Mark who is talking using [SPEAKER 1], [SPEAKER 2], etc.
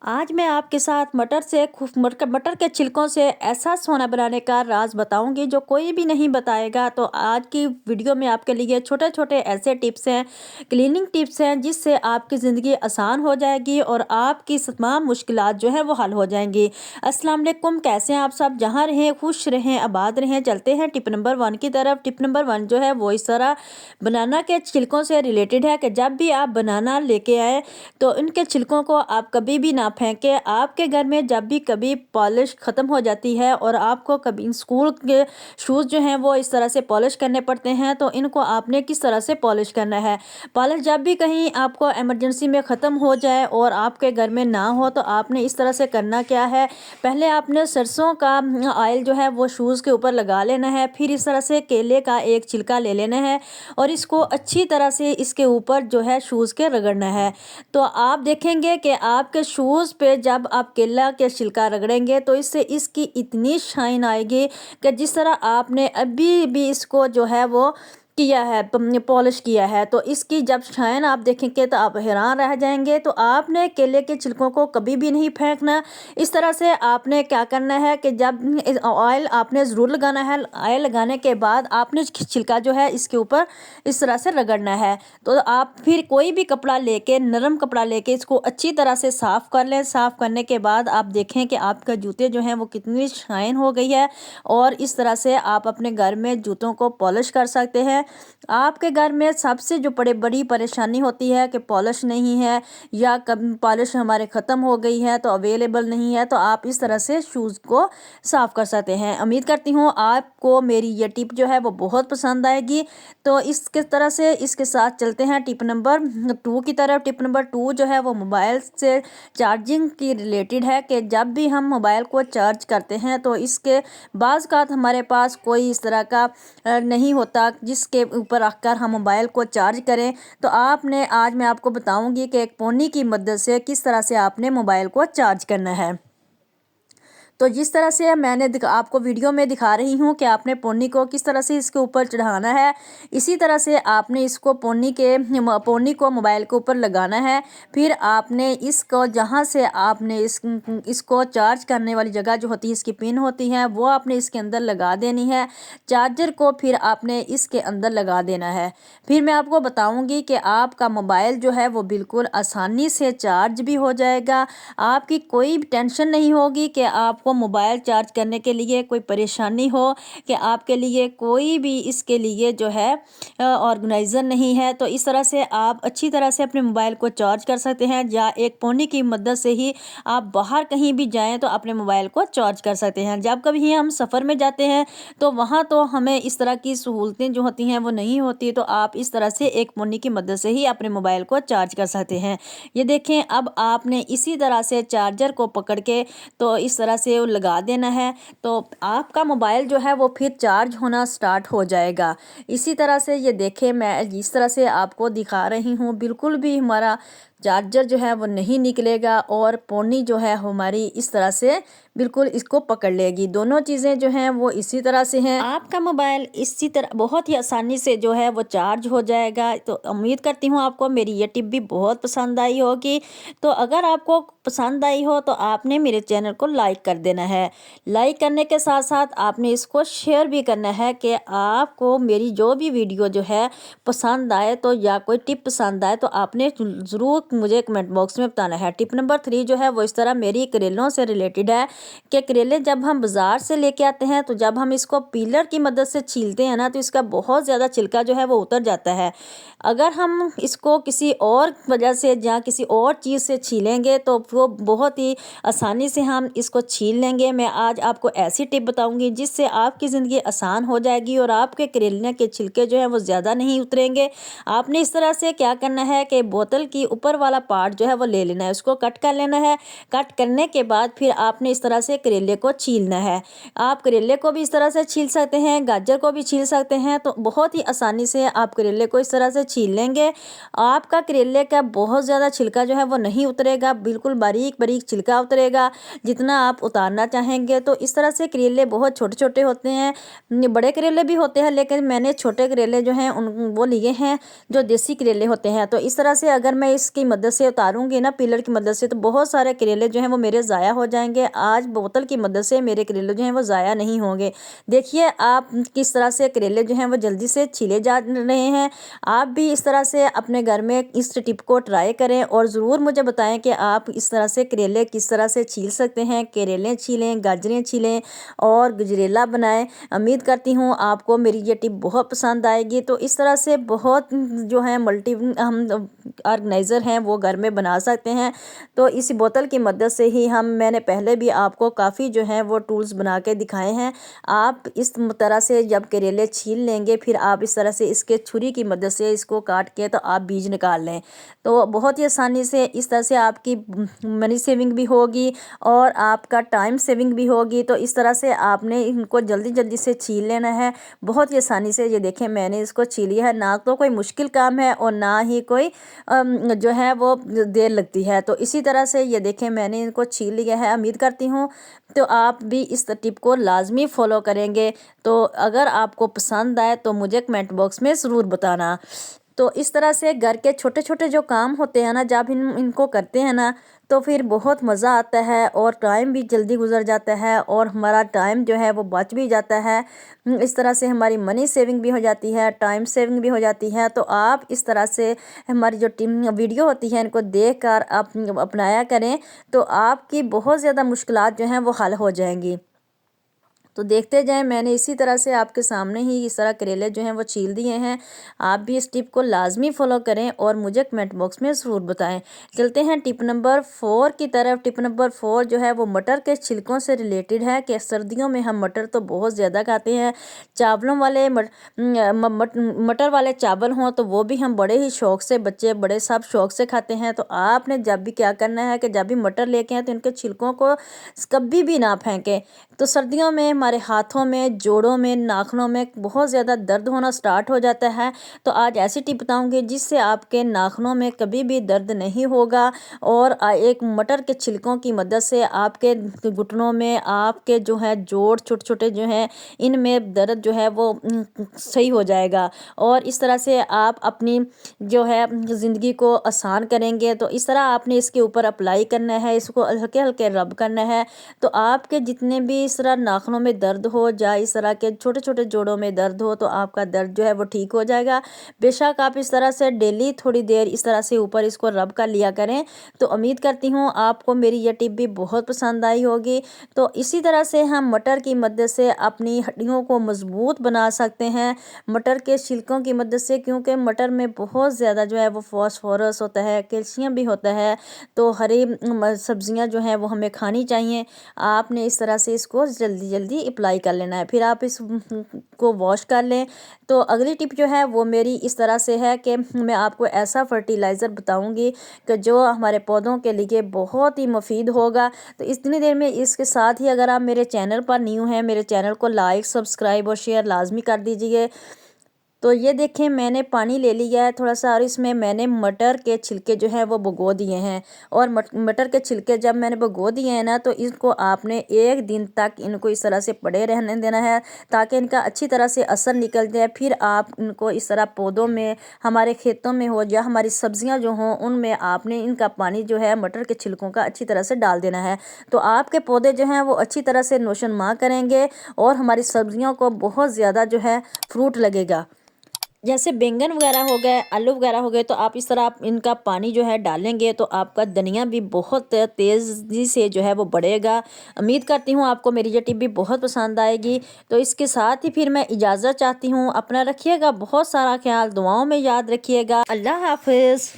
[SPEAKER 1] आज मैं आपके साथ मटर के छिलकों से ऐसा सोना बनाने का राज बताऊंगी जो कोई भी नहीं बताएगा। तो आज की वीडियो में आपके लिए छोटे छोटे ऐसे टिप्स हैं, क्लीनिंग टिप्स हैं, जिससे आपकी ज़िंदगी आसान हो जाएगी और आपकी तमाम मुश्किलात जो है वो हल हो जाएंगी। अस्सलाम वालेकुम, कैसे हैं आप सब? जहाँ रहें खुश रहें, आबाद रहें। चलते हैं टिप नंबर 1 की तरफ। टिप नंबर 1 जो है वो इस तरह बनाना के छिलकों से रिलेटेड है कि जब भी आप बनाना लेके आए तो इनके छिलकों को आप कभी भी ना फेंकें। आपके घर में जब भी कभी पॉलिश ख़त्म हो जाती है और आपको कभी स्कूल के शूज़ जो हैं वो इस तरह से पॉलिश करने पड़ते हैं, तो इनको आपने किस तरह से पॉलिश करना है। पॉलिश जब भी कहीं आपको इमरजेंसी में ख़त्म हो जाए और आपके घर में ना हो, तो आपने इस तरह से करना क्या है, पहले आपने सरसों का ऑयल जो है वो शूज़ के ऊपर लगा लेना है। फिर इस तरह से केले का एक छिलका ले लेना है और इसको अच्छी तरह से इसके ऊपर जो है शूज़ के रगड़ना है। तो आप देखेंगे कि आपके शूज़ पे जब आप केला के छिलका रगड़ेंगे तो इससे इसकी इतनी शाइन आएगी कि जिस तरह आपने अभी भी इसको जो है वो किया है, पॉलिश किया है, तो इसकी जब शाइन आप देखेंगे तो आप हैरान रह जाएंगे। तो आपने केले के छिलकों को कभी भी नहीं फेंकना। इस तरह से आपने क्या करना है कि जब ऑयल आपने ज़रूर लगाना है, ऑयल लगाने के बाद आपने छिलका जो है इसके ऊपर इस तरह से रगड़ना है। तो आप फिर कोई भी कपड़ा लेके, नरम कपड़ा लेके इसको अच्छी तरह से साफ़ कर लें। साफ़ करने के बाद आप देखें कि आपका जूते जो हैं वो कितनी शाइन हो गई है और इस तरह से आप अपने घर में जूतों को पॉलिश कर सकते हैं। आपके घर में सबसे जो बड़ी परेशानी होती है कि पॉलिश नहीं है या कभी पॉलिश हमारे ख़त्म हो गई है तो अवेलेबल नहीं है, तो आप इस तरह से शूज़ को साफ़ कर सकते हैं। उम्मीद करती हूँ आपको मेरी ये टिप जो है वो बहुत पसंद आएगी। तो इसके तरह से इसके साथ चलते हैं टिप नंबर 2 की तरफ। टिप नंबर 2 जो है वो मोबाइल से चार्जिंग की रिलेटेड है कि जब भी हम मोबाइल को चार्ज करते हैं तो इसके बाज़ हमारे पास कोई इस तरह का नहीं होता जिसके ऊपर रखकर हम मोबाइल को चार्ज करें। तो आज मैं आपको बताऊंगी कि एक पोनी की मदद से किस तरह से आपने मोबाइल को चार्ज करना है। तो जिस तरह से मैंने आपको वीडियो में दिखा रही हूँ कि आपने पोनी को किस तरह से इसके ऊपर चढ़ाना है, इसी तरह से आपने इसको पोनी को मोबाइल के ऊपर लगाना है। फिर आपने इसको जहाँ से आपने इसको चार्ज करने वाली जगह जो होती है, इसकी पिन होती है, वो आपने इसके अंदर लगा देनी है। चार्जर को फिर आपने इसके अंदर लगा देना है। फिर मैं आपको बताऊँगी कि आपका मोबाइल जो है वो बिल्कुल आसानी से चार्ज भी हो जाएगा। आपकी कोई टेंशन नहीं होगी कि आपको मोबाइल चार्ज करने के लिए कोई परेशानी हो, कि आपके लिए कोई भी इसके लिए जो है ऑर्गेनाइज़र नहीं है। तो इस तरह से आप अच्छी तरह से अपने मोबाइल को चार्ज कर सकते हैं, या एक पोनी की मदद से ही आप बाहर कहीं भी जाएं तो अपने मोबाइल को चार्ज कर सकते हैं। जब कभी हम सफ़र में जाते हैं तो वहाँ तो हमें इस तरह की सहूलतें जो होती हैं वो नहीं होती, तो आप इस तरह से एक पोनी की मदद से ही अपने मोबाइल को चार्ज कर सकते हैं। ये देखें, अब आपने इसी तरह से चार्जर को पकड़ के तो इस तरह से वो लगा देना है, तो आपका मोबाइल जो है वो फिर चार्ज होना स्टार्ट हो जाएगा। इसी तरह से ये देखें, मैं जिस तरह से आपको दिखा रही हूँ, बिल्कुल भी हमारा चार्जर जो है वो नहीं निकलेगा और पोनी जो है हमारी इस तरह से बिल्कुल इसको पकड़ लेगी। दोनों चीज़ें जो हैं वो इसी तरह से हैं। आपका मोबाइल इसी तरह बहुत ही आसानी से जो है वो चार्ज हो जाएगा। तो उम्मीद करती हूँ आपको मेरी ये टिप भी बहुत पसंद आई होगी। तो अगर आपको पसंद आई हो तो आपने मेरे चैनल को लाइक कर देना है। लाइक करने के साथ साथ आपने इसको शेयर भी करना है कि आपको मेरी जो भी वीडियो जो है पसंद आए, तो या कोई टिप पसंद आए तो आपने ज़रूर मुझे कमेंट बॉक्स में बताना है। टिप नंबर 3 जो है वो इस तरह मेरी करेलों से रिलेटेड है कि करेले जब हम बाज़ार से लेके आते हैं तो जब हम इसको पीलर की मदद से छीलते हैं ना, तो इसका बहुत ज़्यादा छिलका जो है वो उतर जाता है। अगर हम इसको किसी और वजह से या किसी और चीज़ से छीलेंगे तो वो बहुत ही आसानी से हम इसको छील लेंगे। मैं आज आपको ऐसी टिप बताऊंगी जिससे आपकी ज़िंदगी आसान हो जाएगी और आपके करेले के छिलके जो है वो ज़्यादा नहीं उतरेंगे। आपने इस तरह से क्या करना है कि बोतल की ऊपर वाला पार्ट जो है वो ले लेना है, उसको कट कर लेना है। कट करने के बाद फिर आपने इस तरह से करेले को छीलना है। आप करेले को भी इस तरह से छील सकते हैं, गाजर को भी छील सकते हैं। तो बहुत ही आसानी से आप करेले को इस तरह से छील लेंगे। आपका करेले का बहुत ज़्यादा छिलका जो है वो नहीं उतरेगा, बिल्कुल बारीक बारीक छिलका उतरेगा जितना आप उतारना चाहेंगे। तो इस तरह से करेले बहुत छोटे छोटे होते हैं, बड़े करेले भी होते हैं, लेकिन मैंने छोटे करेले जो हैं उन वो लिए हैं जो देसी करेले होते हैं। तो इस तरह से अगर मैं इसकी मदद से उतारूँगी ना, पिलर की मदद से, तो बहुत सारे करेले जो हैं वो मेरे ज़ाया हो जाएँगे। आज बोतल की मदद से मेरे करेले जो हैं वो ज़ाया नहीं होंगे। देखिए आप किस तरह से करेले जो हैं वो जल्दी से छीले जा रहे हैं। आप भी इस तरह से अपने घर में इस टिप को ट्राई करें और ज़रूर मुझे बताएँ कि आप इस तरह से करेले किस तरह से छील सकते हैं। करेले छीलें, गाजरें छीलें और गजरेला बनाएँ। उम्मीद करती हूँ आपको मेरी ये टिप बहुत पसंद आएगी। तो इस तरह से बहुत जो है मल्टी हम ऑर्गेनाइज़र हैं वो घर में बना सकते हैं। तो इसी बोतल की मदद से ही मैंने पहले भी आपको काफ़ी जो है वो टूल्स बना के दिखाए हैं। आप इस तरह से जब करेले छील लेंगे, फिर आप इस तरह से इसके छुरी की मदद से इसको काट के तो आप बीज निकाल लें। तो बहुत ही आसानी से इस तरह से आपकी मनी सेविंग भी होगी और आपका टाइम सेविंग भी होगी। तो इस तरह से आपने इनको जल्दी जल्दी से छील लेना है, बहुत ही आसानी से। ये देखें मैंने इसको छील लिया है। ना तो कोई मुश्किल काम है और ना ही कोई जो है वो देर लगती है। तो इसी तरह से ये देखें मैंने इनको छील लिया है। उम्मीद करती हूँ तो आप भी इस टिप को लाजमी फॉलो करेंगे। तो अगर आपको पसंद आए तो मुझे कमेंट बॉक्स में ज़रूर बताना। तो इस तरह से घर के छोटे छोटे जो काम होते हैं ना, जब इनको करते हैं ना, तो फिर बहुत मज़ा आता है और टाइम भी जल्दी गुजर जाता है और हमारा टाइम जो है वो बच भी जाता है। इस तरह से हमारी मनी सेविंग भी हो जाती है, टाइम सेविंग भी हो जाती है। तो आप इस तरह से हमारी जो टीम वीडियो होती है इनको देख कर आप अपनाया करें, तो आपकी बहुत ज़्यादा मुश्किलात जो हैं वो हल हो जाएंगी। तो देखते जाएं, मैंने इसी तरह से आपके सामने ही इस तरह करेले जो हैं वो छील दिए हैं। आप भी इस टिप को लाजमी फॉलो करें और मुझे कमेंट बॉक्स में ज़रूर बताएं। चलते हैं टिप नंबर 4 की तरफ। टिप नंबर 4 जो है वो मटर के छिलकों से रिलेटेड है कि सर्दियों में हम मटर तो बहुत ज़्यादा खाते हैं। चावलों वाले मटर वाले चावल हों तो वो भी हम बड़े ही शौक़ से, बच्चे बड़े सब शौक़ से खाते हैं। तो आपने जब भी क्या करना है कि जब भी मटर लेके आए तो इनके छिलकों को कभी भी ना फेंकें। तो सर्दियों में हमारे हाथों में, जोड़ों में, नाखूनों में बहुत ज़्यादा दर्द होना स्टार्ट हो जाता है। तो आज ऐसी टिप बताऊंगी जिससे आपके नाखूनों में कभी भी दर्द नहीं होगा और एक मटर के छिलकों की मदद से आपके घुटनों में, आपके जो है जोड़ छोटे छोटे जो हैं इनमें दर्द जो है वो सही हो जाएगा। और इस तरह से आप अपनी जो है ज़िंदगी को आसान करेंगे। तो इस तरह आपने इसके ऊपर अप्लाई करना है, इसको हल्के हल्के रब करना है। तो आपके जितने भी इस तरह नाखूनों में दर्द हो या इस तरह के छोटे छोटे जोड़ों में दर्द हो तो आपका दर्द जो है वो ठीक हो जाएगा। बेशक आप इस तरह से डेली थोड़ी देर इस तरह से ऊपर इसको रब कर लिया करें। तो उम्मीद करती हूँ आपको मेरी यह टिप भी बहुत पसंद आई होगी। तो इसी तरह से हम मटर की मदद से अपनी हड्डियों को मजबूत बना सकते हैं, मटर के छिलकों की मदद से, क्योंकि मटर में बहुत ज़्यादा जो है वो फास्फोरस होता है, कैल्शियम भी होता है। तो हरी सब्जियां जो हैं वो हमें खानी चाहिए। आपने इस तरह से इसको जल्दी जल्दी अप्लाई कर लेना है, फिर आप इस को वॉश कर लें। तो अगली टिप जो है वो मेरी इस तरह से है कि मैं आपको ऐसा फर्टिलाइज़र बताऊंगी कि जो हमारे पौधों के लिए बहुत ही मुफीद होगा। तो इतनी देर में इसके साथ ही अगर आप मेरे चैनल पर न्यू हैं, मेरे चैनल को लाइक, सब्सक्राइब और शेयर लाजमी कर दीजिए। तो ये देखें मैंने पानी ले लिया है थोड़ा सा और इसमें मैंने मटर के छिलके जो हैं वो भिगो दिए हैं। और मटर के छिलके जब मैंने भिगो दिए हैं ना, तो इसको आपने 1 दिन तक इनको इस तरह से पड़े रहने देना है ताकि इनका अच्छी तरह से असर निकल जाए। फिर आप इनको इस तरह पौधों में, हमारे खेतों में हो या हमारी सब्जियां जो हों उनमें आपने इनका पानी जो है मटर के छिलकों का अच्छी तरह से डाल देना है। तो आपके पौधे जो हैं वो अच्छी तरह से नोशनमा करेंगे और हमारी सब्जियों को बहुत ज़्यादा जो है फ्रूट लगेगा। जैसे बैंगन वगैरह हो गए, आलू वगैरह हो गए, तो आप इस तरह आप इनका पानी जो है डालेंगे तो आपका धनिया भी बहुत तेज़ी से जो है वो बढ़ेगा। उम्मीद करती हूँ आपको मेरी ये टिप भी बहुत पसंद आएगी। तो इसके साथ ही फिर मैं इजाज़त चाहती हूँ। अपना रखिएगा बहुत सारा ख्याल, दुआओं में याद रखिएगा। अल्लाह हाफिज़।